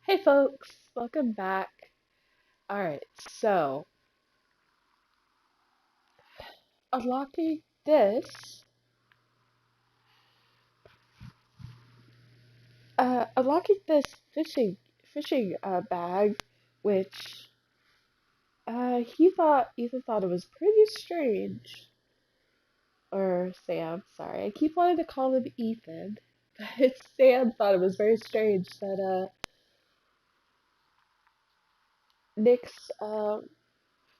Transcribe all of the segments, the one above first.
Hey folks, welcome back. All right, so unlocking this, unlocking this fishing bag, which Ethan thought it was pretty strange, or Sam, sorry, I keep wanting to call him Ethan, but Sam thought it was very strange that Nick's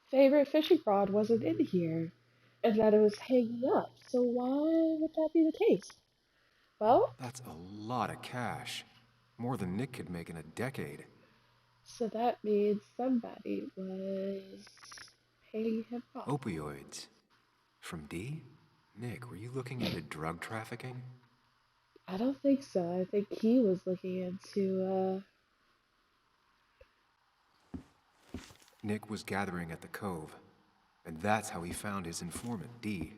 favorite fishing rod wasn't in here, and that it was hanging up. So why would that be the case? Well, That's a lot of cash. More than Nick could make in a decade. so that means somebody was paying him off. Opioids. From D? Nick, were you looking into drug trafficking? I don't think so. I think he was looking into, Nick was gathering at the Cove, and that's how he found his informant, D.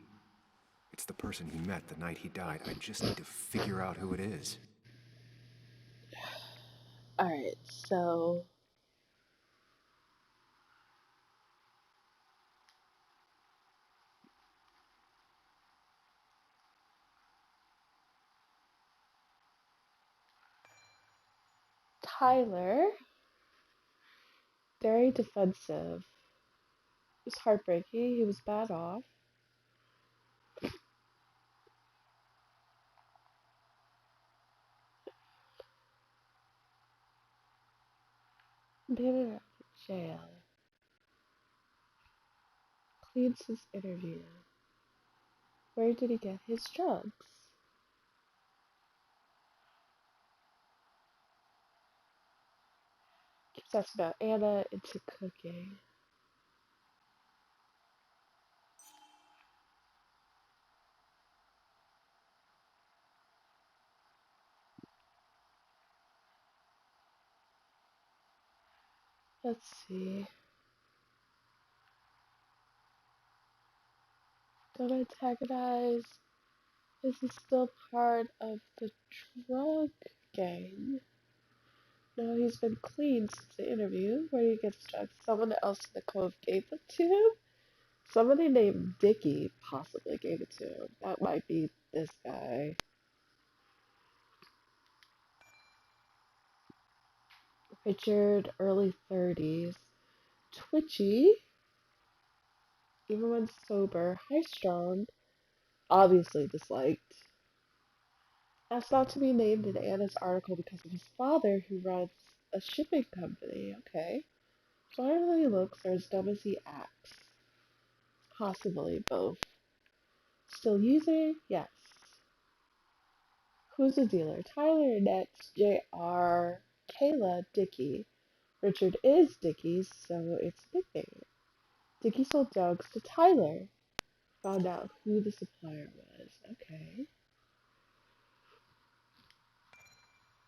It's the person he met the night he died. I just need to figure out who it is. alright, so Tyler, very defensive. It was heartbreaking. He was bad off. Been in jail. Cleans his interview. Where did he get his drugs? Keeps asking about Anna into cooking. Let's see. Don't antagonize. This is still part of the drug gang. No, he's been clean since the interview. Where did he get his drugs? Someone else in the cove gave them to him? Somebody named Dickie possibly gave it to him. That might be this guy. Richard, early 30s. Twitchy, even when sober. High strung. Obviously disliked. Asked not to be named in Anna's article because of his father, who runs a shipping company. Okay. Finally looks are as dumb as he acts. Possibly both. Still using? Yes. Who's the dealer? Tyler, Nets, JR, Kayla, Dickie. Richard is Dickie's, so it's a nickname. Dickie sold drugs to Tyler. Found out who the supplier was. Okay.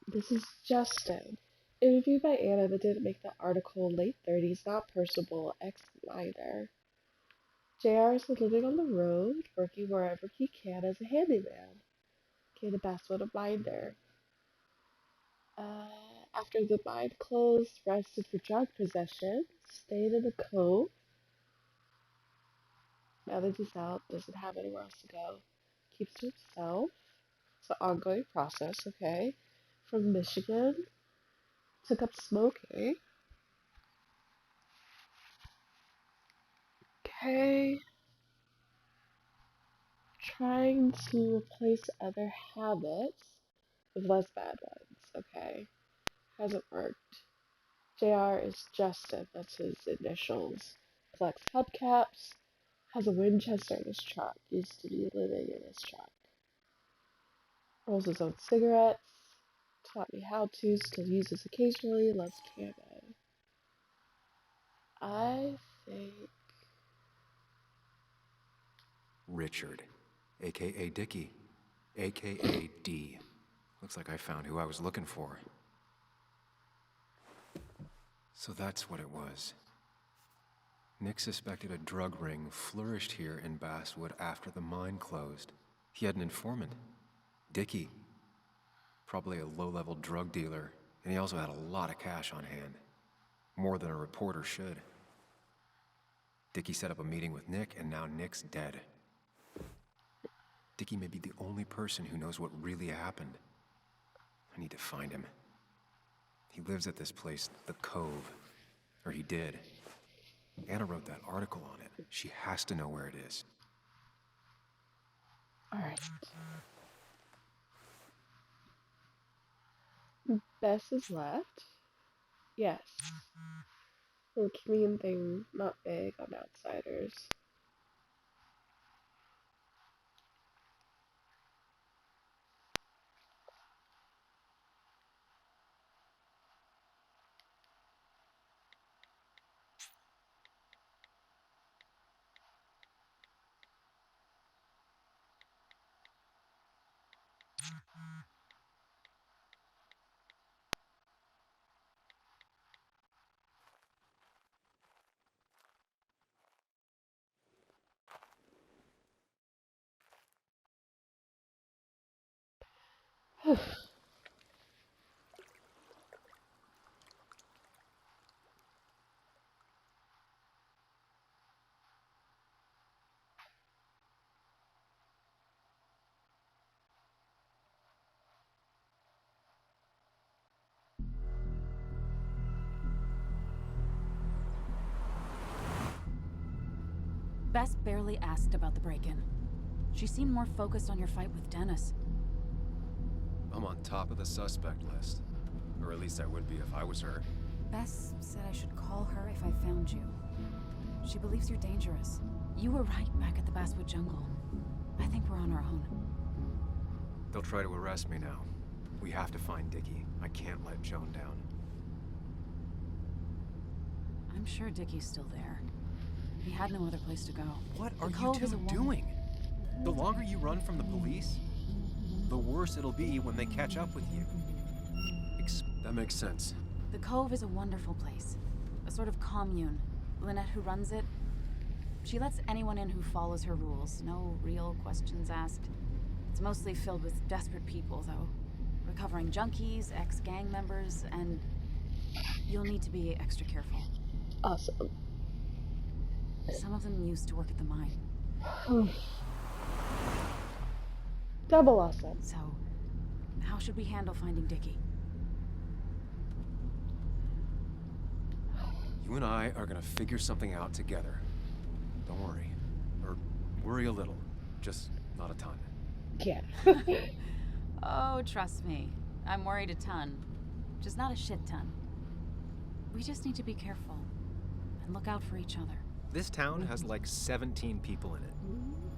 This is Justin. Interviewed by Anna but didn't make the article. Late 30s, not personable, ex-minor. JR is living on the road, working wherever he can as a handyman. Okay, the best one, a minder. After the mine closed, arrested for drug possession, stayed in the cove. Now that he's out, doesn't have anywhere else to go. Keeps to himself. It's an ongoing process, okay. From Michigan, took up smoking. Okay. Trying to replace other habits with less bad ones, okay. Hasn't worked. JR is Justin, that's his initials. Collects hubcaps, has a Winchester in his truck, used to be living in his truck. Rolls his own cigarettes, taught me how to, still uses occasionally, loves camo. I think. Richard, aka Dickie, aka D. Looks like I found who I was looking for. So that's what it was. Nick suspected a drug ring flourished here in Basswood after the mine closed. He had an informant. Dickie. Probably a low-level drug dealer, And he also had a lot of cash on hand. More than a reporter should. Dickie set up a meeting with Nick, and now Nick's dead. Dickie may be the only person who knows what really happened. I need to find him. He lives at this place, the Cove. Or he did. Anna wrote that article on it. She has to know where it is. Alright. Bess is left. Yes. Little comedian thing, not big on outsiders. Bess barely asked about the break-in. She seemed more focused on your fight with Dennis. I'm on top of the suspect list. Or at least I would be if I was her. Bess said I should call her if I found you. She believes you're dangerous. You were right back at the Basswood Jungle. I think we're on our own. They'll try to arrest me now. We have to find Dickie. I can't let Joan down. I'm sure Dickie's still there. He had no other place to go. What are The you Cove is two a woman. doing? The longer you run from the police, the worse it'll be when they catch up with you. That makes sense. The Cove is a wonderful place. A sort of commune. Lynette, who runs it, she lets anyone in who follows her rules. No real questions asked. It's mostly filled with desperate people, though. Recovering junkies, ex-gang members, and you'll need to be extra careful. Awesome. Some of them used to work at the mine. Double awesome. So, how should we handle finding Dickie? You and I are gonna figure something out together. Don't worry. Or worry a little. Just not a ton. Yeah. Oh, trust me. I'm worried a ton. Just not a shit ton. We just need to be careful. And look out for each other. This town has like 17 people in it.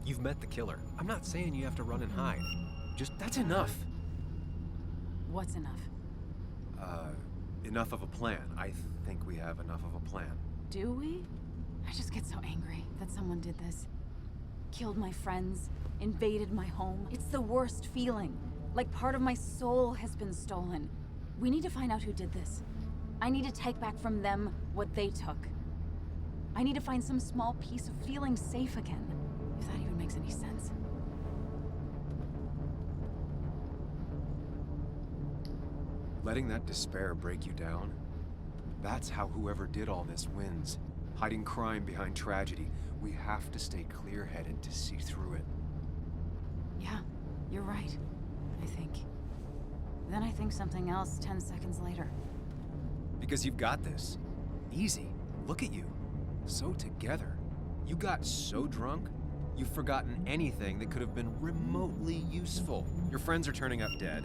You've met the killer. I'm not saying you have to run and hide. Just, that's enough. What's enough? Enough of a plan. I think we have enough of a plan. Do we? I just get so angry that someone did this. Killed my friends, invaded my home. It's the worst feeling. Like part of my soul has been stolen. We need to find out who did this. I need to take back from them what they took. I need to find some small piece of feeling safe again, if that even makes any sense. Letting that despair break you down, that's how whoever did all this wins. Hiding crime behind tragedy. We have to stay clear-headed to see through it. Yeah, you're right, I think. Then I think something else 10 seconds later. Because you've got this. Easy. Look at you. So together. You got so drunk, you've forgotten anything that could have been remotely useful. Your friends are turning up dead.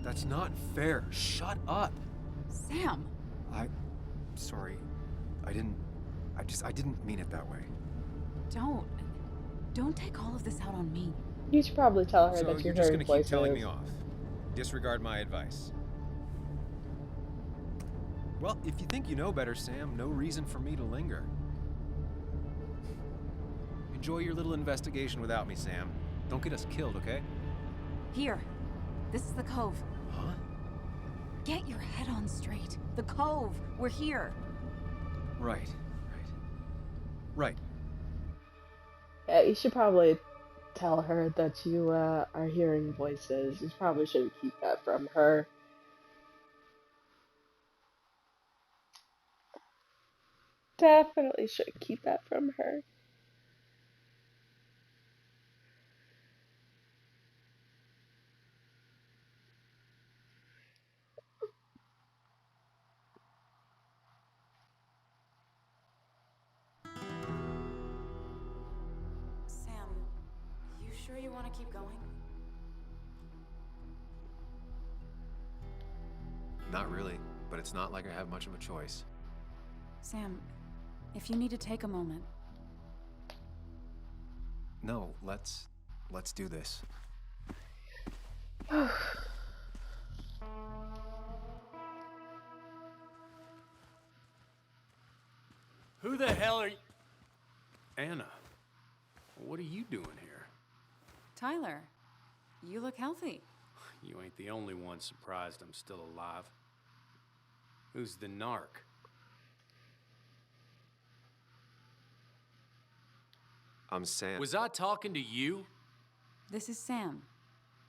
That's not fair. Shut up. Sam! Sorry. I didn't mean it that way. Don't take all of this out on me. You should probably tell her So that you're you're just hearing gonna voices. keep telling me off. Disregard my advice. Well, if you think you know better, Sam, no reason for me to linger. Enjoy your little investigation without me, Sam. Don't get us killed, okay? Here. This is the Cove. Huh? Get your head on straight. The Cove. We're here. Right. Right. You should probably tell her that you are hearing voices. You probably shouldn't keep that from her. definitely should keep that from her. Sam, you sure you want to keep going? Not really, but it's not like I have much of a choice. Sam, if you need to take a moment. No, let's do this. Who the hell are you? Anna, what are you doing here? Tyler, you look healthy. You ain't the only one surprised I'm still alive. Who's the narc? I'm Sam. Was I talking to you? This is Sam.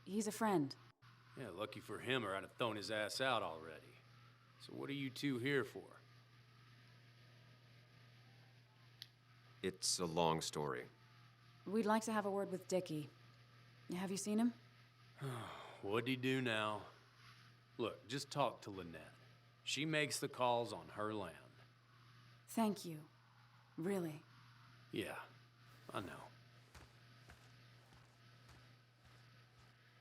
He's a friend. Yeah, lucky for him or I'd have thrown his ass out already. So what are you two here for? It's a long story. We'd like to have a word with Dickie. Have you seen him? What'd he do now? Look, just talk to Lynette. She makes the calls on her land. Thank you. Really. Yeah, I know.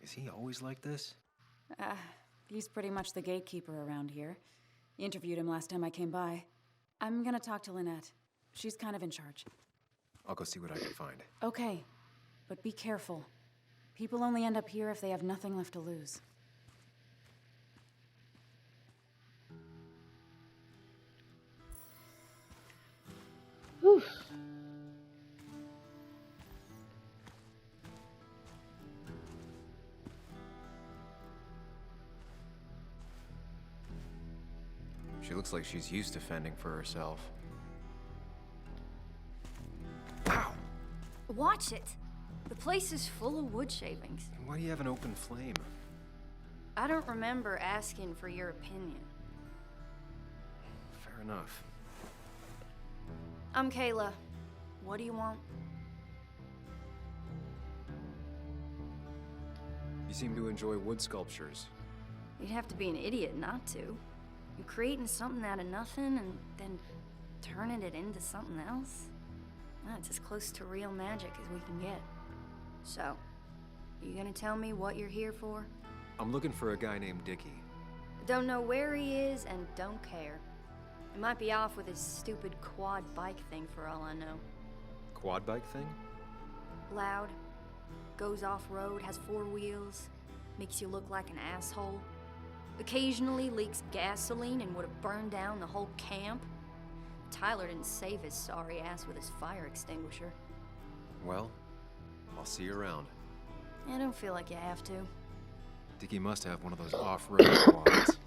Is he always like this? He's pretty much the gatekeeper around here. Interviewed him last time I came by. I'm gonna talk to Lynette. She's kind of in charge. I'll go see what I can find. Okay, but be careful. People only end up here if they have nothing left to lose. Whew. She looks like she's used to fending for herself. Watch it. The place is full of wood shavings. Why do you have an open flame? I don't remember asking for your opinion. Fair enough. I'm Kayla. What do you want? You seem to enjoy wood sculptures. You'd have to be an idiot not to. You're creating something out of nothing and then turning it into something else? That's as close to real magic as we can get. So, you gonna tell me what you're here for? I'm looking for a guy named Dickie. Don't know where he is and don't care. He might be off with his stupid quad bike thing for all I know. Quad bike thing? Loud, goes off-road, has 4 wheels, makes you look like an asshole. Occasionally leaks gasoline and would have burned down the whole camp. Tyler didn't save his sorry ass with his fire extinguisher. Well, I'll see you around. I don't feel like you have to. Dickie must have one of those off-road quads.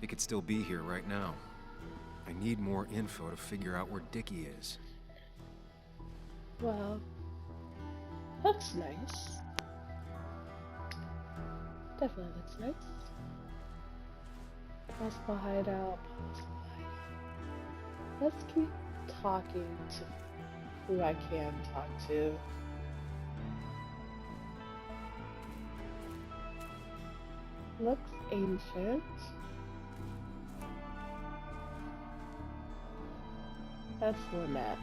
He could still be here right now. I need more info to figure out where Dickie is. Well, that's nice. Definitely looks nice. Possible hideout, possible hideout. Let's keep talking to who I can talk to. Looks ancient. That's Lynette.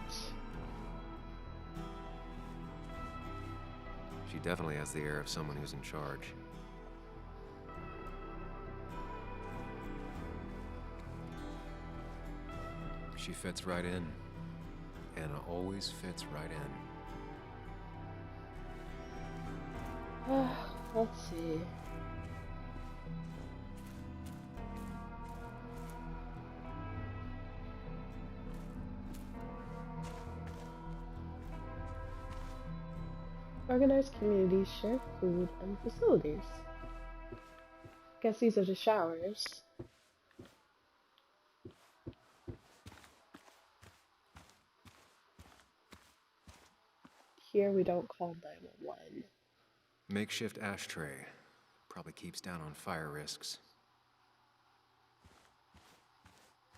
She definitely has the air of someone who's in charge. She fits right in. Anna always fits right in. Let's see. Organized communities share food and facilities. Guess these are the showers. Here we don't call 911. Makeshift ashtray. Probably keeps down on fire risks.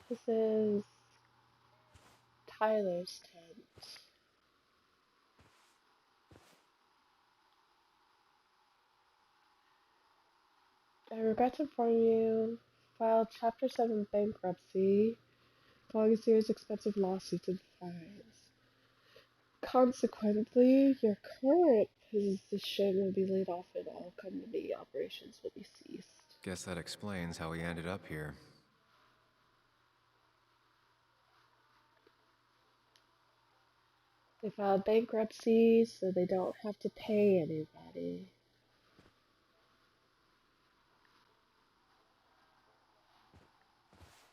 This is Tyler's tent. I regret to inform you, filed Chapter 7 bankruptcy, following a series of expensive lawsuits and fines. Consequently, your current position will be laid off and all company operations will be ceased. Guess that explains how he ended up here. They filed bankruptcy so they don't have to pay anybody.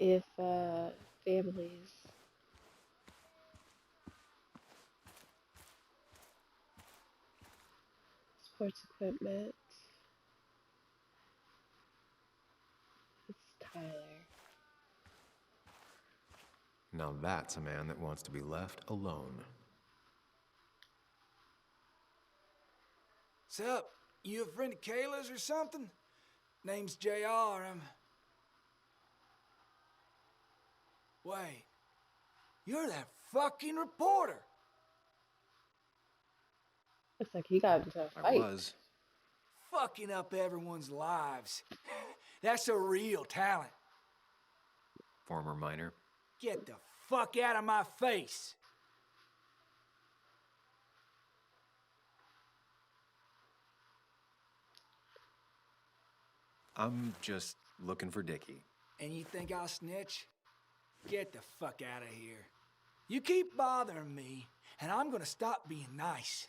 If families sports equipment, it's Tyler. Now that's a man that wants to be left alone. Sup? You a friend of Kayla's or something? Name's JR. Wait. You're that fucking reporter! Looks like he got into a I fight. was. Fucking up everyone's lives. That's a real talent. Former miner. Get the fuck out of my face! I'm just looking for Dickie. And you think I'll snitch? Get the fuck out of here. You keep bothering me, and I'm gonna stop being nice.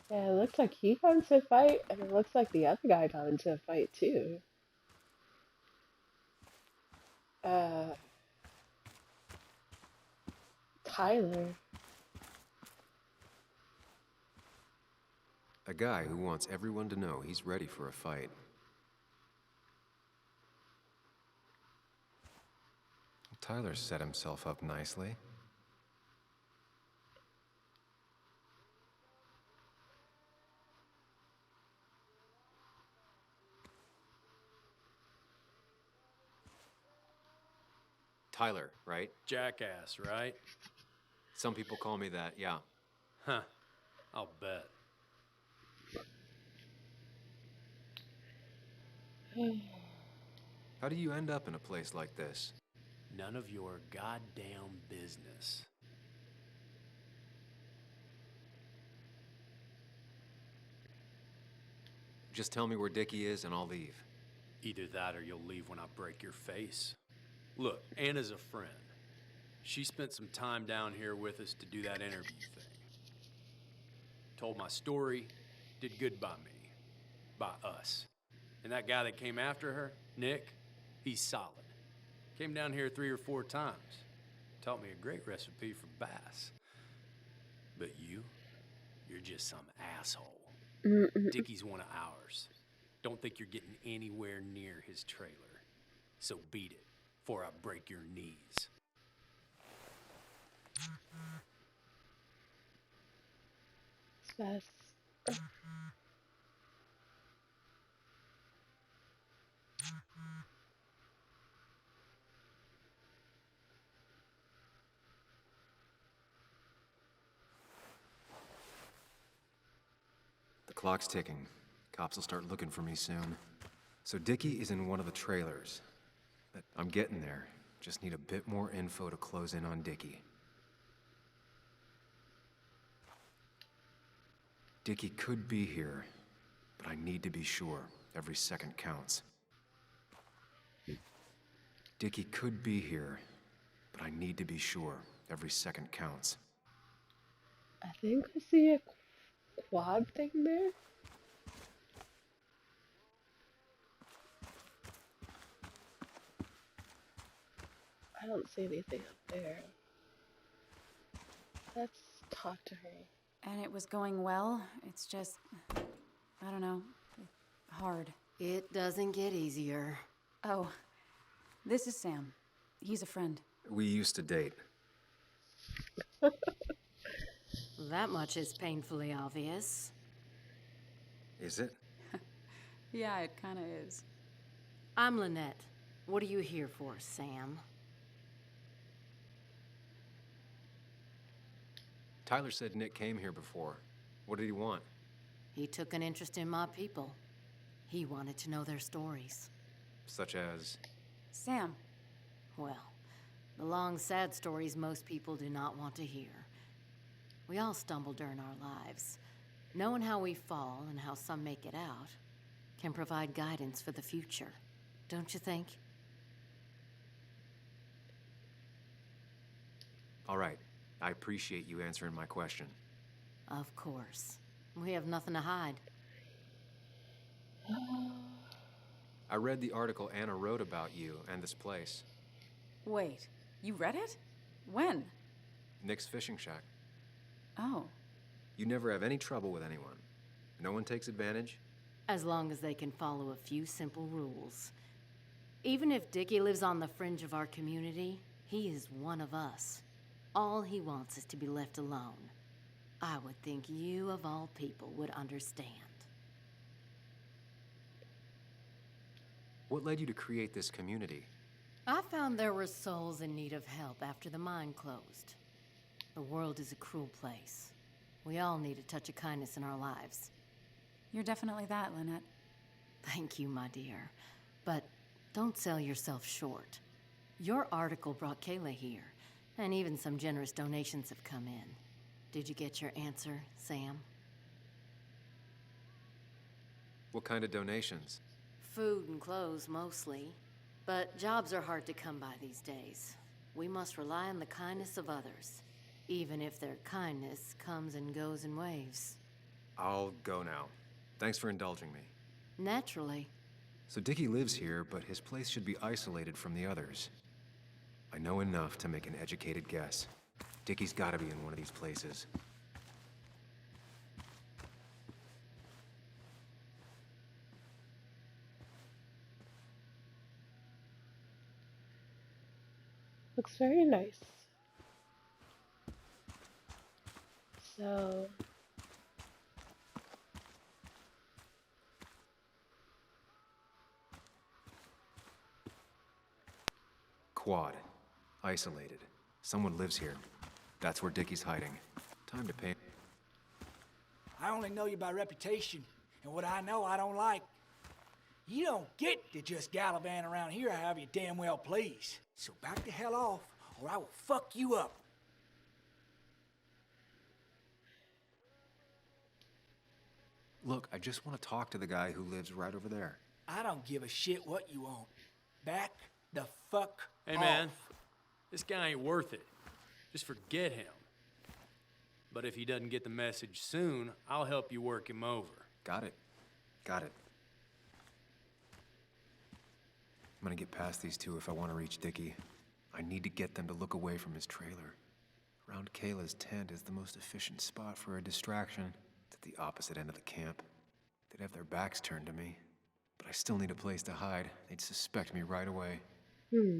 Yeah, it looks like he got into a fight, and it looks like the other guy got into a fight too. Tyler. A guy who wants everyone to know he's ready for a fight. Tyler set himself up nicely. Tyler, right? Jackass, right? Some people call me that, yeah. Huh. I'll bet. How do you end up in a place like this? None of your goddamn business. Just tell me where Dickie is and I'll leave. Either that or you'll leave when I break your face. Look, Anna's a friend. She spent some time down here with us to do that interview thing. Told my story, did good by me. By us. And that guy that came after her, Nick, he's solid. Came down here 3 or 4 times. Taught me a great recipe for bass. But you're just some asshole. Dickie's one of ours. Don't think you're getting anywhere near his trailer. So beat it, before I break your knees. Best. The clock's ticking. Cops will start looking for me soon. So Dickie is in one of the trailers. But I'm getting there. Just need a bit more info to close in on Dickie. Dickie could be here, but I need to be sure. Every second counts. Dickie could be here, but I need to be sure. Every second counts. I think I see a quad thing there. I don't see anything up there. Let's talk to her. And it was going well. It's just, I don't know, hard. It doesn't get easier. Oh, this is Sam. He's a friend. We used to date. That much is painfully obvious. Is it? Yeah, it kind of is. I'm Lynette. What are you here for, Sam? Tyler said Nick came here before. What did he want? He took an interest in my people. He wanted to know their stories. Such as? Sam. Well, the long, sad stories most people do not want to hear. We all stumble during our lives. Knowing how we fall and how some make it out can provide guidance for the future, don't you think? All right. I appreciate you answering my question. Of course. We have nothing to hide. I read the article Anna wrote about you and this place. Wait, you read it? When? Nick's fishing shack. Oh. You never have any trouble with anyone. No one takes advantage. As long as they can follow a few simple rules. Even if Dickie lives on the fringe of our community, he is one of us. All he wants is to be left alone. I would think you, of all people, would understand. What led you to create this community? I found there were souls in need of help after the mine closed. The world is a cruel place. We all need a touch of kindness in our lives. You're definitely that, Lynette. Thank you, my dear. But don't sell yourself short. Your article brought Kayla here, and even some generous donations have come in. Did you get your answer, Sam? What kind of donations? Food and clothes, mostly. But jobs are hard to come by these days. We must rely on the kindness of others, even if their kindness comes and goes in waves. I'll go now. Thanks for indulging me. Naturally. So Dickie lives here, but his place should be isolated from the others. I know enough to make an educated guess. Dickie's gotta be in one of these places. Looks very nice. So, Quad. Isolated. Someone lives here. That's where Dickie's hiding. Time to pay. I only know you by reputation, and what I know I don't like. You don't get to just gallivant around here however you damn well please. So back the hell off, or I will fuck you up. Look, I just want to talk to the guy who lives right over there. I don't give a shit what you want. Back the fuck Hey, off. man. This guy ain't worth it. Just forget him. But if he doesn't get the message soon, I'll help you work him over. Got it. Got it. I'm gonna get past these two if I want to reach Dickie. I need to get them to look away from his trailer. Around Kayla's tent is the most efficient spot for a distraction. It's at the opposite end of the camp. They'd have their backs turned to me. But I still need a place to hide. They'd suspect me right away.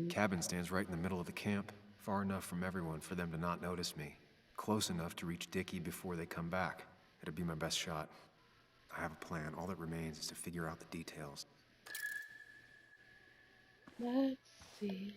Cabin stands right in the middle of the camp, far enough from everyone for them to not notice me. Close enough to reach Dickie before they come back. It'd be my best shot. I have a plan. All that remains is to figure out the details. let's see.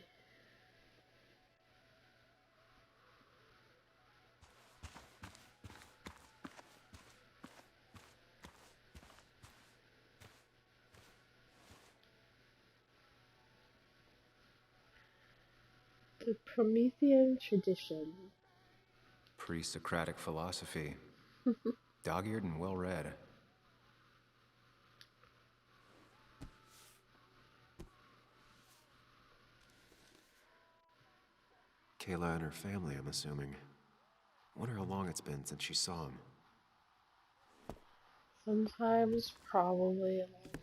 The Promethean tradition. Pre-Socratic philosophy. Dog-eared and well-read. Kayla and her family, I'm assuming. Wonder how long it's been since she saw him. Sometimes, probably a long time.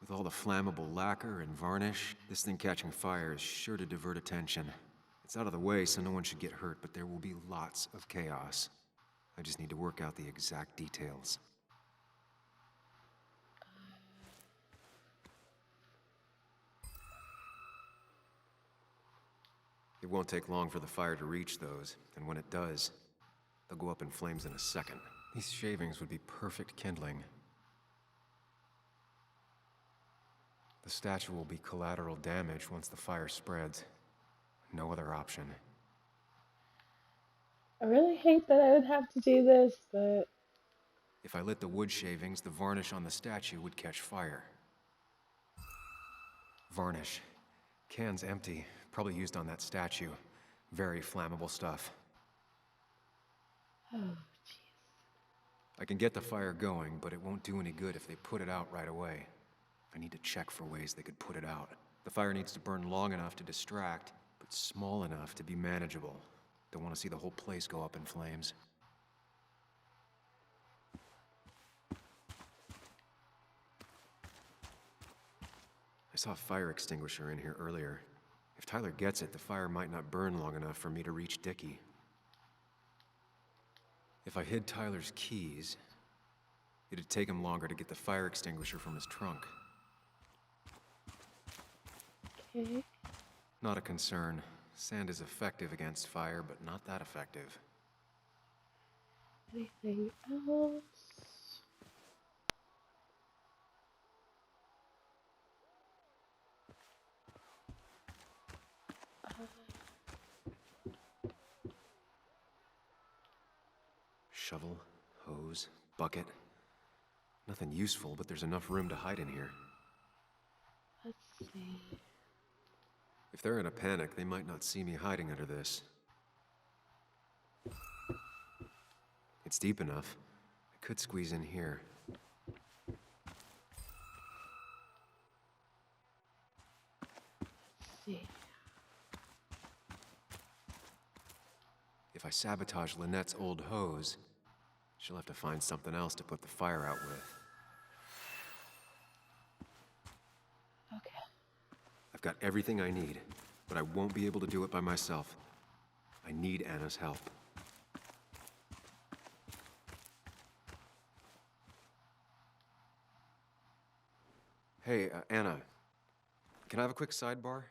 With all the flammable lacquer and varnish, this thing catching fire is sure to divert attention. It's out of the way, so no one should get hurt, but there will be lots of chaos. I just need to work out the exact details. It won't take long for the fire to reach those, and when it does, they'll go up in flames in a second. These shavings would be perfect kindling. The statue will be collateral damage once the fire spreads. No other option. I really hate that I would have to do this, but If I lit the wood shavings, the varnish on the statue would catch fire. Varnish. Can's empty. Probably used on that statue. Very flammable stuff. oh jeez. I can get the fire going, but it won't do any good if they put it out right away. I need to check for ways they could put it out. The fire needs to burn long enough to distract, but small enough to be manageable. Don't want to see the whole place go up in flames. I saw a fire extinguisher in here earlier. If Tyler gets it, the fire might not burn long enough for me to reach Dickie. If I hid Tyler's keys, it'd take him longer to get the fire extinguisher from his trunk. Okay. Not a concern. Sand is effective against fire, but not that effective. Anything else? Shovel, hose, bucket. Nothing useful, but there's enough room to hide in here. Let's see. If they're in a panic, they might not see me hiding under this. It's deep enough. I could squeeze in here. Let's see. If I sabotage Lynette's old hose, she'll have to find something else to put the fire out with. Okay. I've got everything I need, but I won't be able to do it by myself. I need Anna's help. Hey, Anna. Can I have a quick sidebar?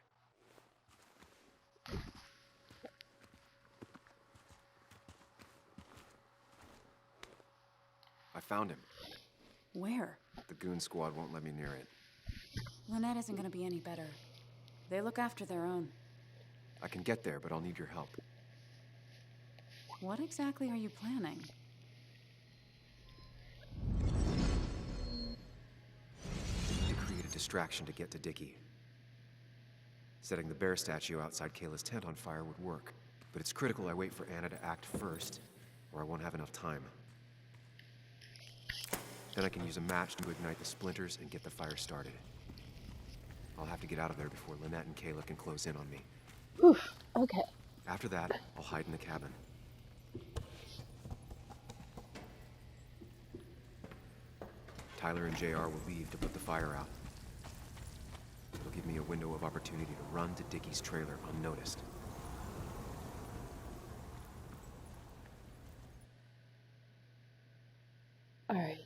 I found him. Where? The goon squad won't let me near it. Lynette isn't gonna be any better. They look after their own. I can get there, but I'll need your help. What exactly are you planning? To create a distraction to get to Dickie. Setting the bear statue outside Kayla's tent on fire would work, but it's critical I wait for Anna to act first, or I won't have enough time. Then I can use a match to ignite the splinters and get the fire started. I'll have to get out of there before Lynette and Kayla can close in on me. Oof. Okay. After that, I'll hide in the cabin. Tyler and JR will leave to put the fire out. It'll give me a window of opportunity to run to Dickie's trailer unnoticed. All right.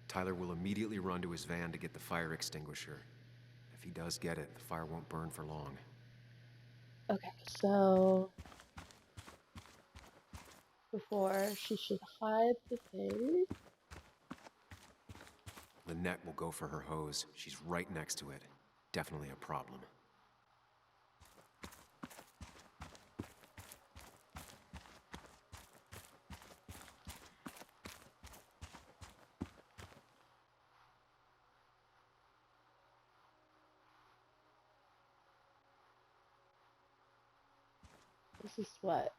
Tyler will immediately run to his van to get the fire extinguisher. If he does get it, the fire won't burn for long. Okay, so before she should hide the thing. Lynette will go for her hose. She's right next to it. Definitely a problem. This is what?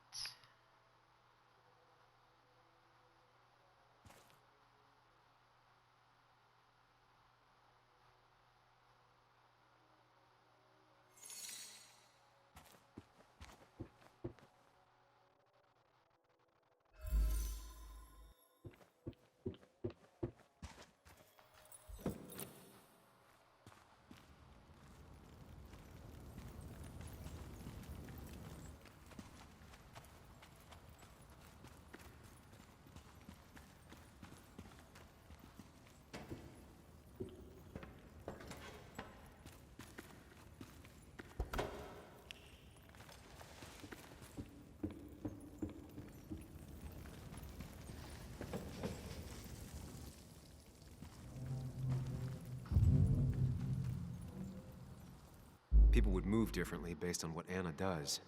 People would move differently based on what Anna does.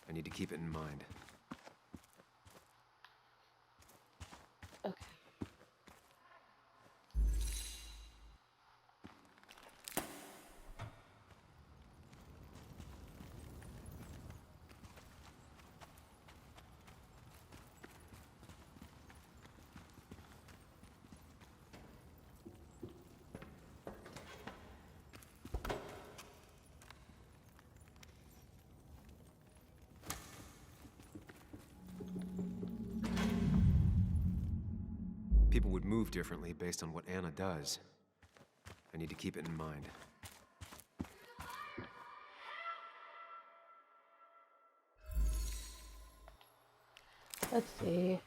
I need to keep it in mind. Okay. People would move differently based on what Anna does. I need to keep it in mind. Let's see.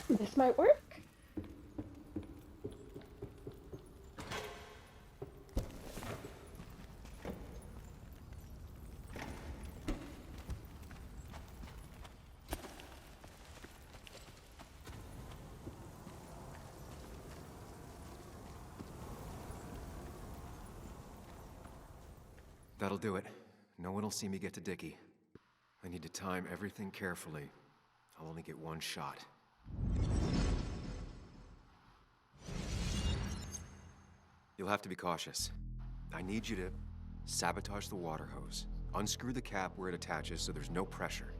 This might work. That'll do it. No one will see me get to Dickie. I need to time everything carefully. I'll only get one shot. You'll have to be cautious. I need you to sabotage the water hose. Unscrew the cap where it attaches so there's no pressure.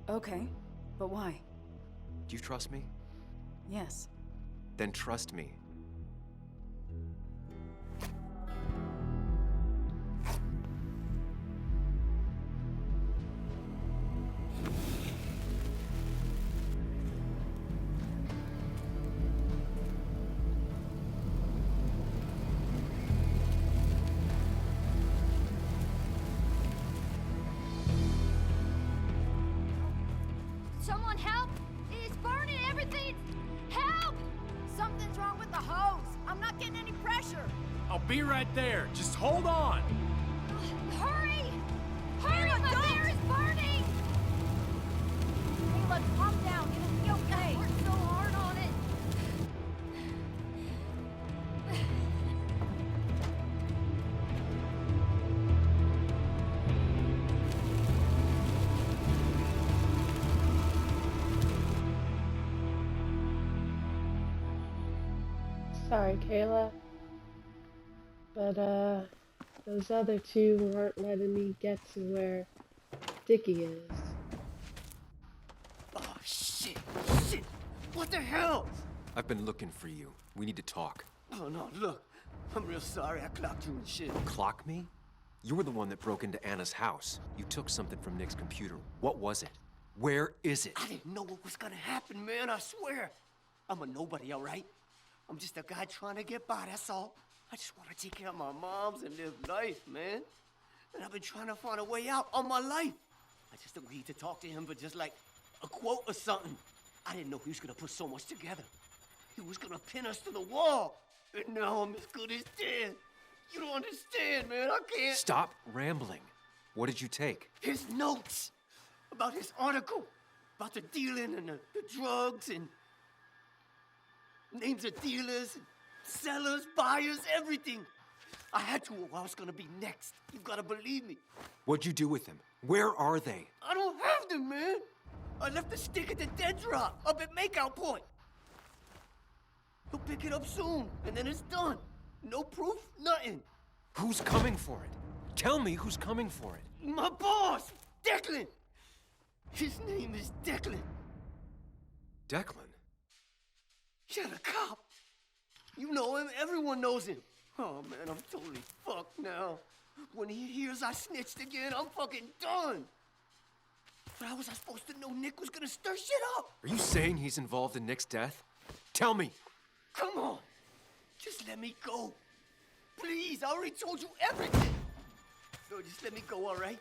Okay, but why? Do you trust me? Yes. Then trust me. Someone help! It's burning everything! Help! Something's wrong with the hose. I'm not getting any pressure. I'll be right there. Just hold on. Hurry! Hurry! My bear is burning! Hey, look, calm down. It'll be okay. I worked so hard on it. Sorry, Kayla. But, those other two weren't letting me get to where Dickie is. Oh, shit! Shit! What the hell? I've been looking for you. We need to talk. Oh, no, look. I'm real sorry I clocked you and shit. Clock me? You were the one that broke into Anna's house. You took something from Nick's computer. What was it? Where is it? I didn't know what was gonna happen, man, I swear. I'm a nobody, all right? I'm just a guy trying to get by, that's all. I just want to take care of my moms and live life, man. And I've been trying to find a way out all my life. I just agreed to talk to him for just like a quote or something. I didn't know he was gonna put so much together. He was gonna pin us to the wall. And now I'm as good as dead. You don't understand, man. I can't. Stop rambling. What did you take? His notes about his article, about the dealing and the drugs and names of dealers, and sellers, buyers, everything. I had to or I was gonna be next. You gotta believe me. What'd you do with them? Where are they? I don't have them, man. I left the stick at the dead drop up at Makeout Point. He'll pick it up soon, and then it's done. No proof, nothing. Who's coming for it? Tell me who's coming for it. My boss, Declan. His name is Declan. Declan? Yeah, the cop. You know him, everyone knows him. Oh man, I'm totally fucked now. When he hears I snitched again, I'm fucking done. But how was I supposed to know Nick was gonna stir shit up? Are you saying he's involved in Nick's death? Tell me. Come on. Just let me go. Please, I already told you everything. No, just let me go, all right?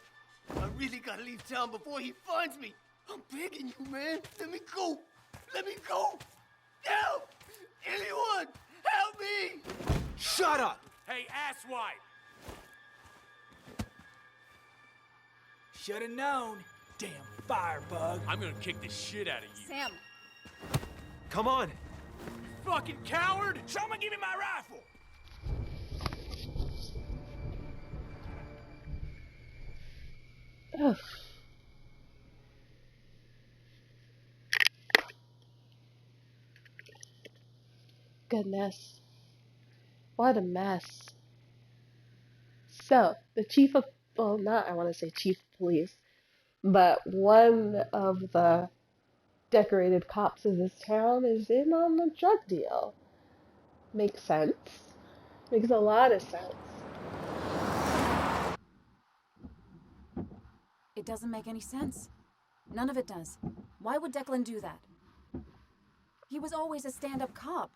I really gotta leave town before he finds me. I'm begging you, man. Let me go. Let me go. Help! Anyone! Help me! Shut up! Hey, Hey, asswipe! Should've known. Damn firebug. I'm gonna kick the shit out of you. Sam, Come on! Fucking coward! Someone give me my rifle! Ugh. Goodness. What a mess. So, the chief of, well, not, I want to say chief of police, but one of the decorated cops of this town is in on the drug deal. Makes sense. Makes a lot of sense. it doesn't make any sense. None of it does. Why would Declan do that? He was always a stand-up cop.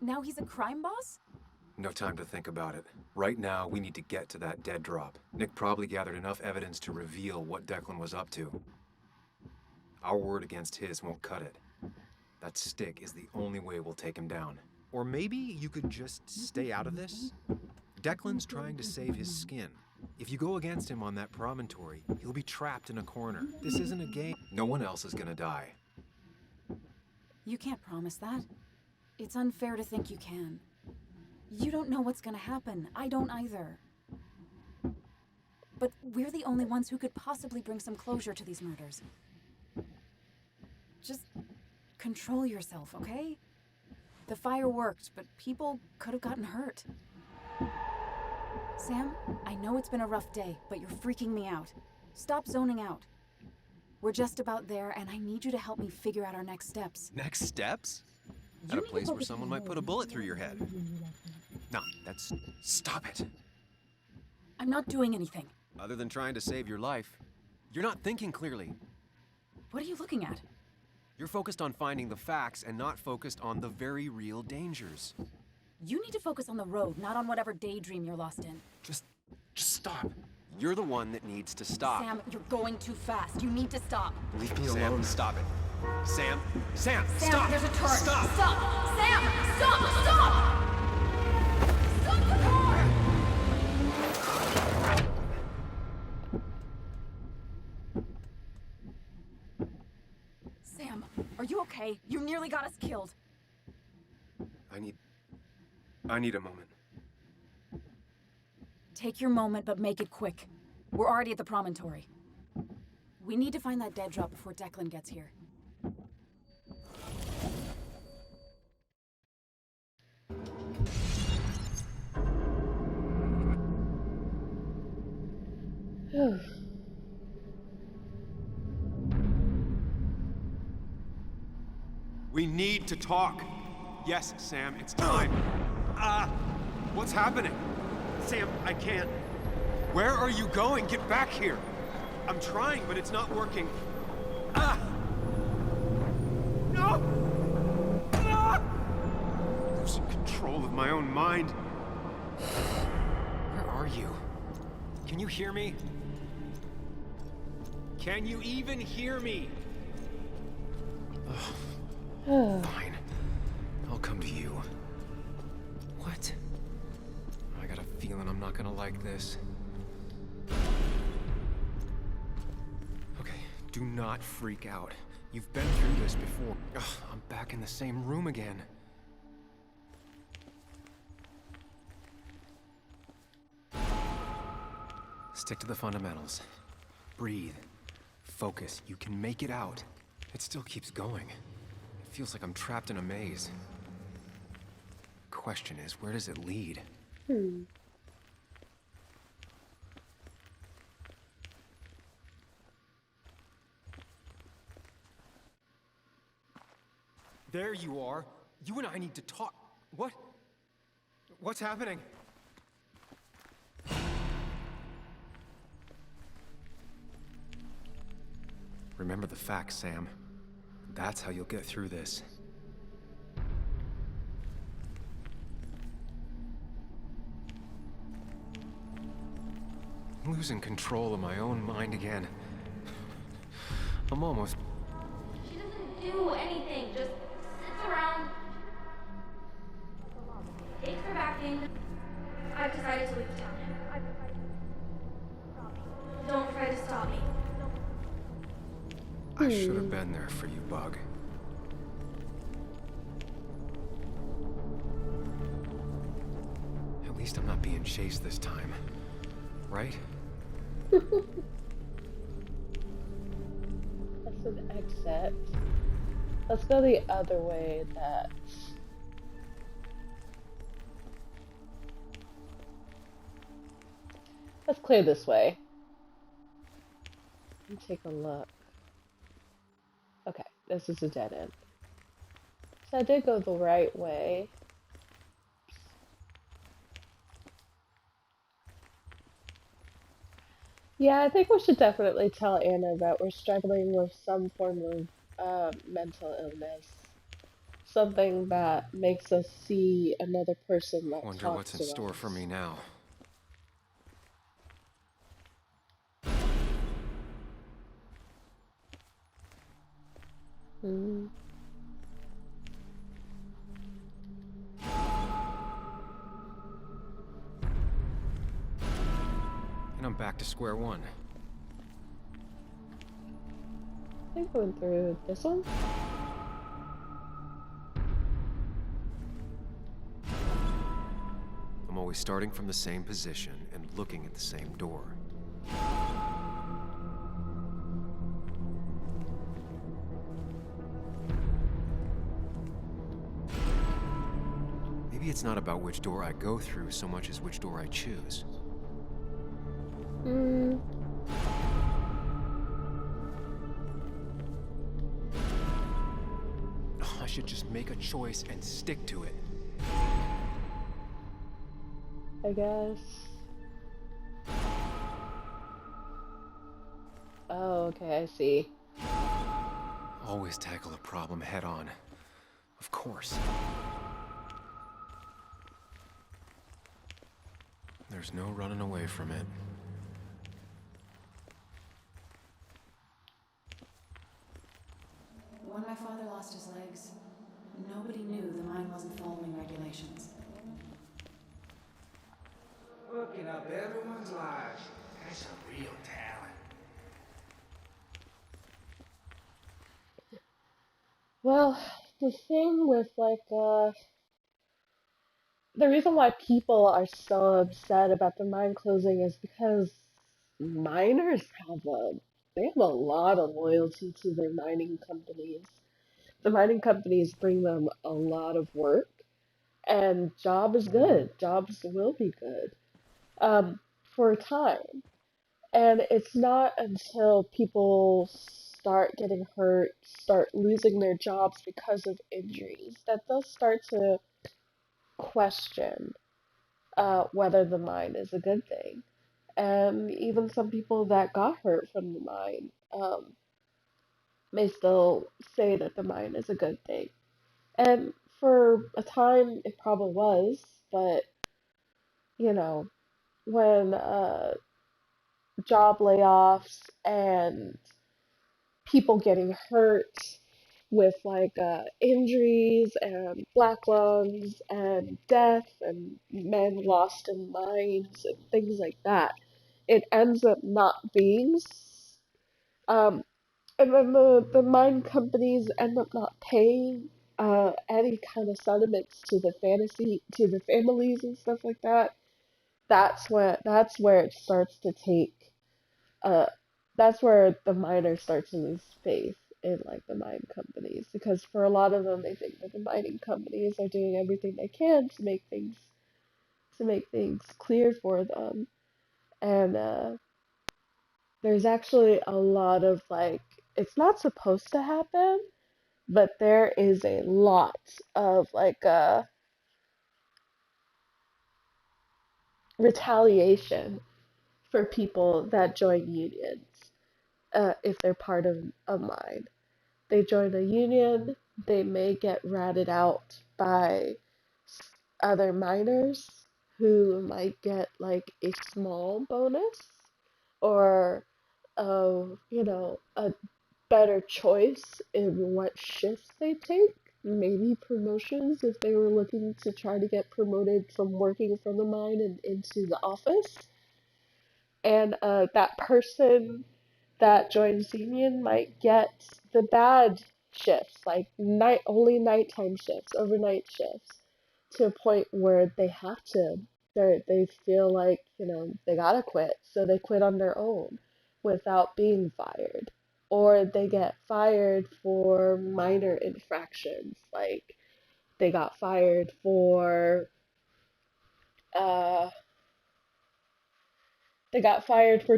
Now he's a crime boss? No time to think about it. Right now, we need to get to that dead drop. Nick probably gathered enough evidence to reveal what Declan was up to. Our word against his won't cut it. That stick is the only way we'll take him down. Or maybe you could just stay out of this? Declan's trying to save his skin. If you go against him on that promontory, he'll be trapped in a corner. This isn't a game. No one else is gonna die. You can't promise that. It's unfair to think you can. You don't know what's gonna happen. I don't either. But we're the only ones who could possibly bring some closure to these murders. Just control yourself, okay? The fire worked, but people could have gotten hurt. Sam, I know it's been a rough day, but you're freaking me out. Stop zoning out. We're just about there, and I need you to help me figure out our next steps. Next steps? At a place where someone might put a bullet through your head. No, that's... Stop it! I'm not doing anything. Other than trying to save your life, you're not thinking clearly. What are you looking at? You're focused on finding the facts and not focused on the very real dangers. You need to focus on the road, not on whatever daydream you're lost in. Just stop. You're the one that needs to stop. Sam, you're going too fast. You need to stop. Leave me alone. Stop it. Sam, Sam, stop! there's a turn. Stop! Stop! Sam, stop! Stop! Stop the car! Sam, are you okay? You nearly got us killed. I need a moment. Take your moment, but make it quick. We're already at the promontory. We need to find that dead drop before Declan gets here. We need to talk. Yes, Sam, it's time. What's happening? Sam, I can't. Where are you going? Get back here. I'm trying, but it's not working. No! Losing control of my own mind. Where are you? Can you hear me? Can you even hear me? Fine. I'll come to you. What? I got a feeling I'm not gonna like this. Okay, do not freak out. You've been through this before. Ugh, I'm back in the same room again. Stick to the fundamentals. Breathe. Focus. You can make it out. It still keeps going. It feels like I'm trapped in a maze. Question is, where does it lead? There you are. You and I need to talk. What? What's happening? Remember the facts, Sam. That's how you'll get through this. I'm losing control of my own mind again. I'm almost... She doesn't do anything, just sits around. Takes her back in. I should have been there for you, Bug. At least I'm not being chased this time, right? That's an exit. Let's go the other way. Let's clear this way. Let me take a look. Okay, this is a dead end. So I did go the right way. Yeah, I think we should definitely tell Anna that we're struggling with some form of mental illness. Something that makes us see another person that Wonder talks what's in to store us. for me now. Hmm. And I'm back to square one. I think going through this one. I'm always starting from the same position and looking at the same door. Maybe it's not about which door I go through so much as which door I choose. Hmm. I should just make a choice and stick to it. I guess. Oh, okay, I see. Always tackle a problem head on. Of course. There's no running away from it. When my father lost his legs, nobody knew the mine wasn't following regulations. Looking up everyone's lives. That's a real talent. Well, the thing with the reason why people are so upset about the mine closing is because miners they have a lot of loyalty to their mining companies. The mining companies bring them a lot of work, and job is good. Jobs will be good for a time. And it's not until people start getting hurt, start losing their jobs because of injuries, that they'll start to question whether the mine is a good thing. And even some people that got hurt from the mine may still say that the mine is a good thing. And for a time, it probably was, but you know, when job layoffs and people getting hurt with injuries and black lungs and death and men lost in mines and things like that, it ends up not being um and then the mine companies end up not paying any kind of settlements to the families and stuff like that. That's where it starts to take uh that's where the miners start to lose faith in the mine companies, because for a lot of them they think that the mining companies are doing everything they can to make things clear for them. And there's actually a lot of it's not supposed to happen, but there is a lot of retaliation for people that join unions if they're part of a mine. They join a union, they may get ratted out by other miners who might get a small bonus or a better choice in what shifts they take. Maybe promotions if they were looking to try to get promoted from working from the mine and into the office. And that person that joins union might get the bad shifts, like only nighttime shifts, overnight shifts, to a point where they have to. They feel like, they gotta quit, so they quit on their own without being fired. Or they get fired for minor infractions, like they got fired for uh,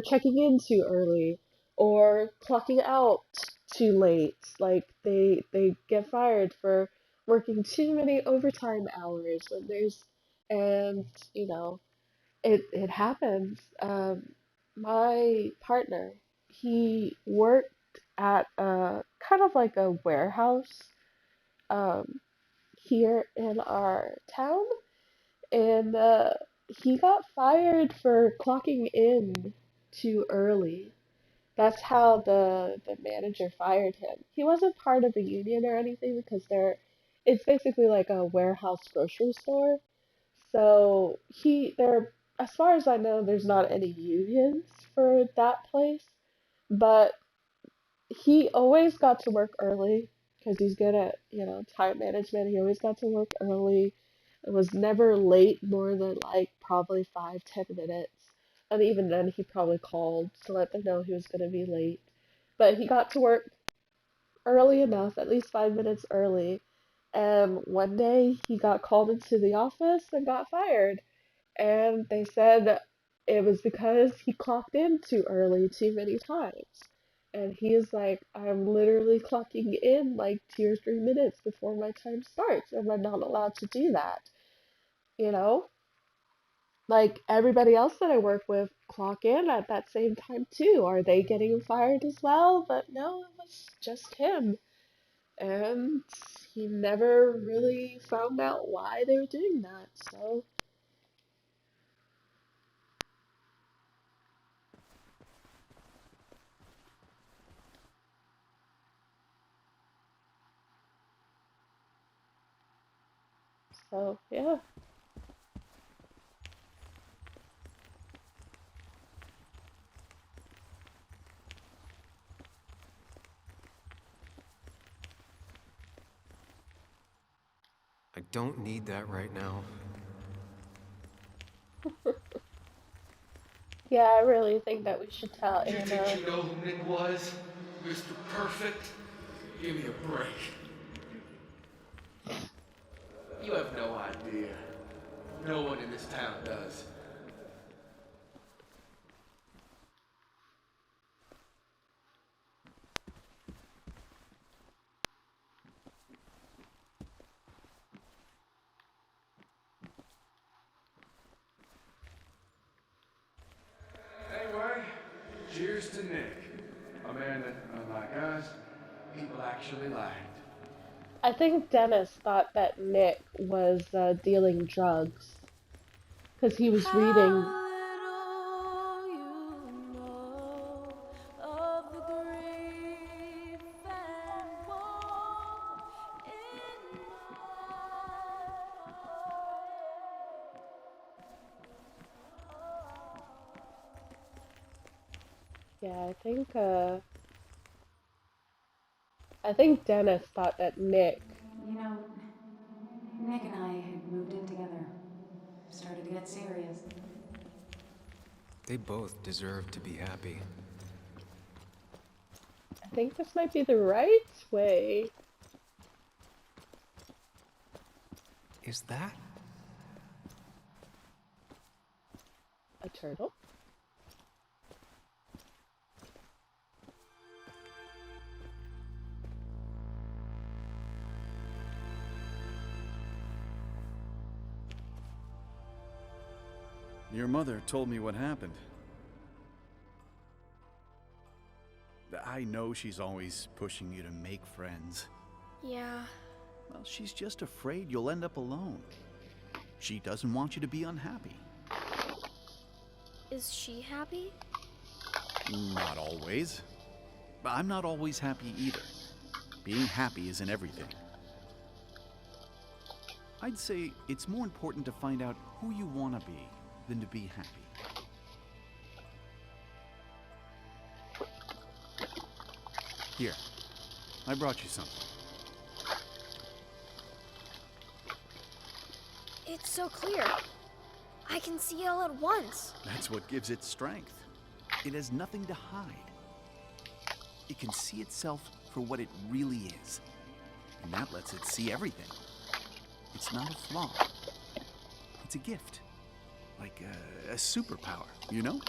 checking in too early or clocking out too late. Like they get fired for working too many overtime hours when there's and it happens. My partner, he worked at a kind of like a warehouse um here in our town, and he got fired for clocking in too early. That's how the manager fired him. He wasn't part of a union or anything because it's basically like a warehouse grocery store. So as far as I know, there's not any unions for that place, but he always got to work early because he's good at, time management. He always got to work early. It was never late more than like probably 5, 10 minutes. And even then, he probably called to let them know he was going to be late. But he got to work early enough, at least 5 minutes early. And one day he got called into the office and got fired. And they said it was because he clocked in too early too many times. And he is like, I'm literally clocking in like 2 or 3 minutes before my time starts, and I'm not allowed to do that. You know? Like everybody else that I work with clock in at that same time too. Are they getting fired as well? But no, it was just him. And he never really found out why they were doing that. So yeah. I don't need that right now. Yeah, I really think that we should tell You Anna. think you know who Nick was? Mr. Perfect? Give me a break. You have no idea. No one in this town does. Anyway, cheers to Nick. A man that, unlike us, people actually liked. I think Dennis thought that Nick was dealing drugs because he was reading. Yeah, I think Dennis thought that Nick. You know, Nick and I had moved in together. Started to get serious. They both deserve to be happy. I think this might be the right way. Is that? A turtle? Your mother told me what happened. I know she's always pushing you to make friends. Yeah. Well, she's just afraid you'll end up alone. She doesn't want you to be unhappy. Is she happy? Not always. I'm not always happy either. Being happy isn't everything. I'd say it's more important to find out who you want to be than to be happy. Here, I brought you something. It's so clear. I can see it all at once. That's what gives it strength. It has nothing to hide. It can see itself for what it really is. And that lets it see everything. It's not a flaw. It's a gift. Like a superpower, you know?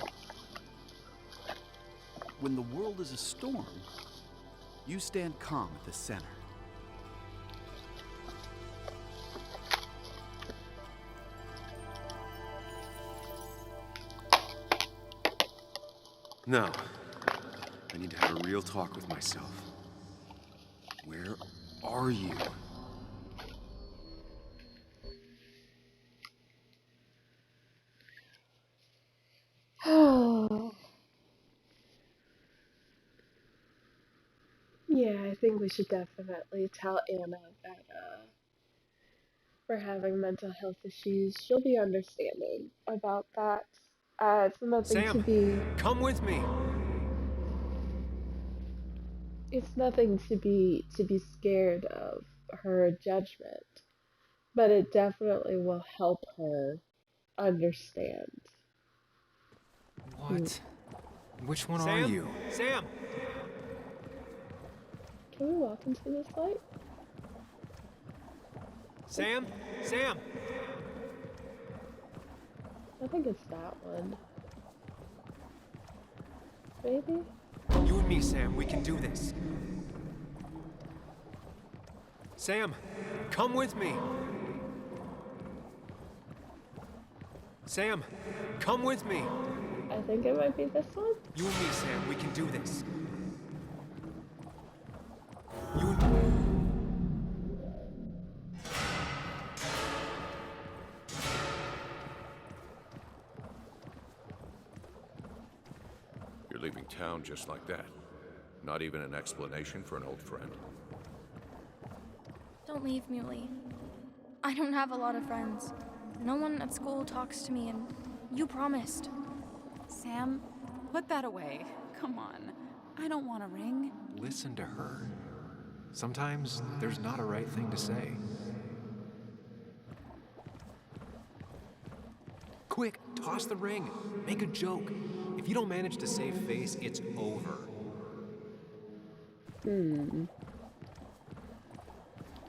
When the world is a storm, you stand calm at the center. No. I need to have a real talk with myself. Where are you? Yeah, I think we should definitely tell Anna that we're having mental health issues. She'll be understanding about that. It's nothing to Sam, be. come with me. It's nothing to be scared of her judgment, but it definitely will help her understand. What? Which one are you? Sam! Can we walk into this light? Sam? Sam! I think it's that one. Maybe? You and me, Sam, we can do this. Sam, come with me. Sam, come with me. I think it might be this one. You and me, Sam, we can do this. You and... You're leaving town just like that. Not even an explanation for an old friend. Don't leave, Muley. I don't have a lot of friends. No one at school talks to me, and you promised. Sam, put that away. Come on. I don't want a ring. Listen to her. Sometimes there's not a right thing to say. Quick, toss the ring. Make a joke. If you don't manage to save face, it's over.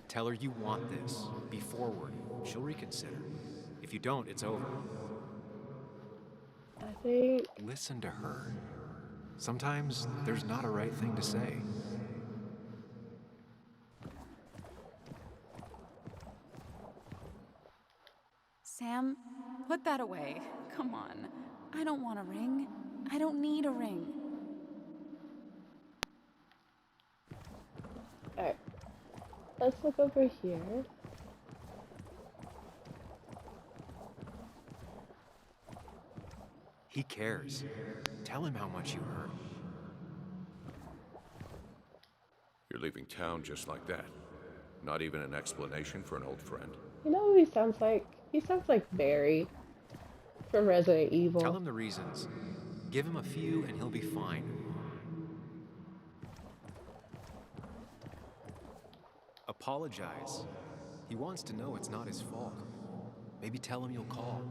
Tell her you want this. Be forward. She'll reconsider. If you don't, it's over. I think. Listen to her. Sometimes there's not a right thing to say. Sam, put that away. Come on. I don't want a ring. I don't need a ring. Alright. Let's look over here. He cares. Tell him how much you hurt. You're leaving town just like that. Not even an explanation for an old friend. You know who he sounds like? He sounds like Barry from Resident Evil. Tell him the reasons. Give him a few and he'll be fine. Apologize. He wants to know it's not his fault. Maybe tell him you'll call.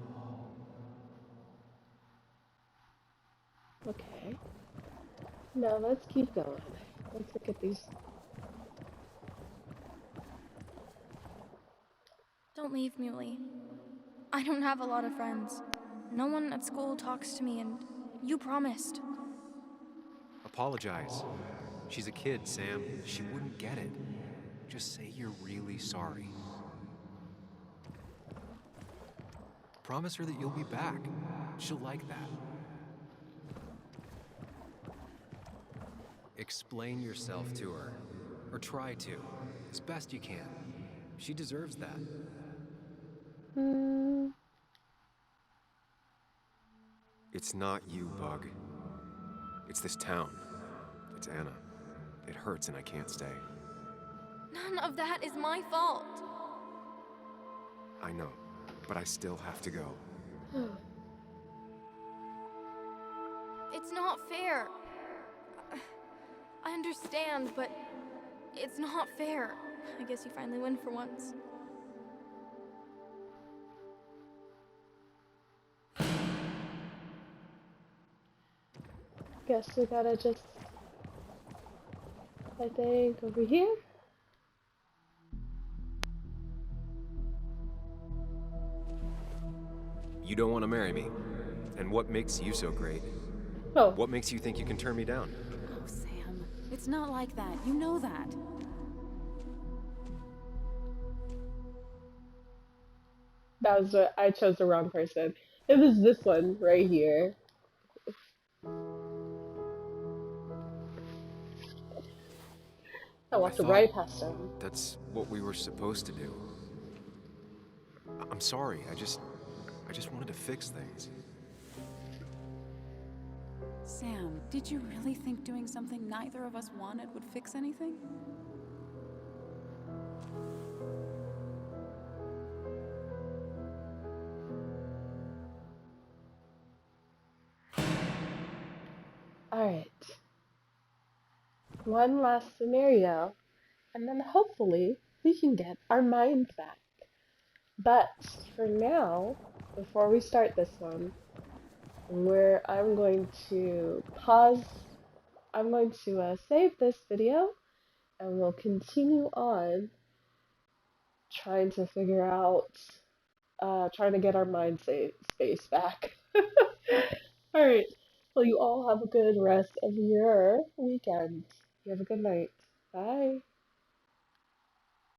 Okay. Now let's keep going. Let's look at these. Don't leave, Muley. I don't have a lot of friends. No one at school talks to me, and you promised. Apologize. She's a kid, Sam. She wouldn't get it. Just say you're really sorry. Promise her that you'll be back. She'll like that. Explain yourself to her. Or try to. As best you can. She deserves that. It's not you, Bug. It's this town. It's Anna. It hurts and I can't stay. None of that is my fault. I know, but I still have to go. It's not fair. I understand, but it's not fair. I guess you finally win for once. Guess we gotta just, I think, over here. You don't want to marry me. And what makes you so great? Oh. What makes you think you can turn me down? Oh, Sam. It's not like that. You know that. That was what I chose the wrong person. It was this one right here. I walked right past him. That's what we were supposed to do. I'm sorry. I just wanted to fix things. Sam, did you really think doing something neither of us wanted would fix anything? Alright. One last scenario, and then hopefully we can get our minds back. But for now, before we start this one, I'm going to pause. I'm going to save this video, and we'll continue on trying to figure out, trying to get our mind space back. Alright, well, you all have a good rest of your weekend. You have a good night. Bye.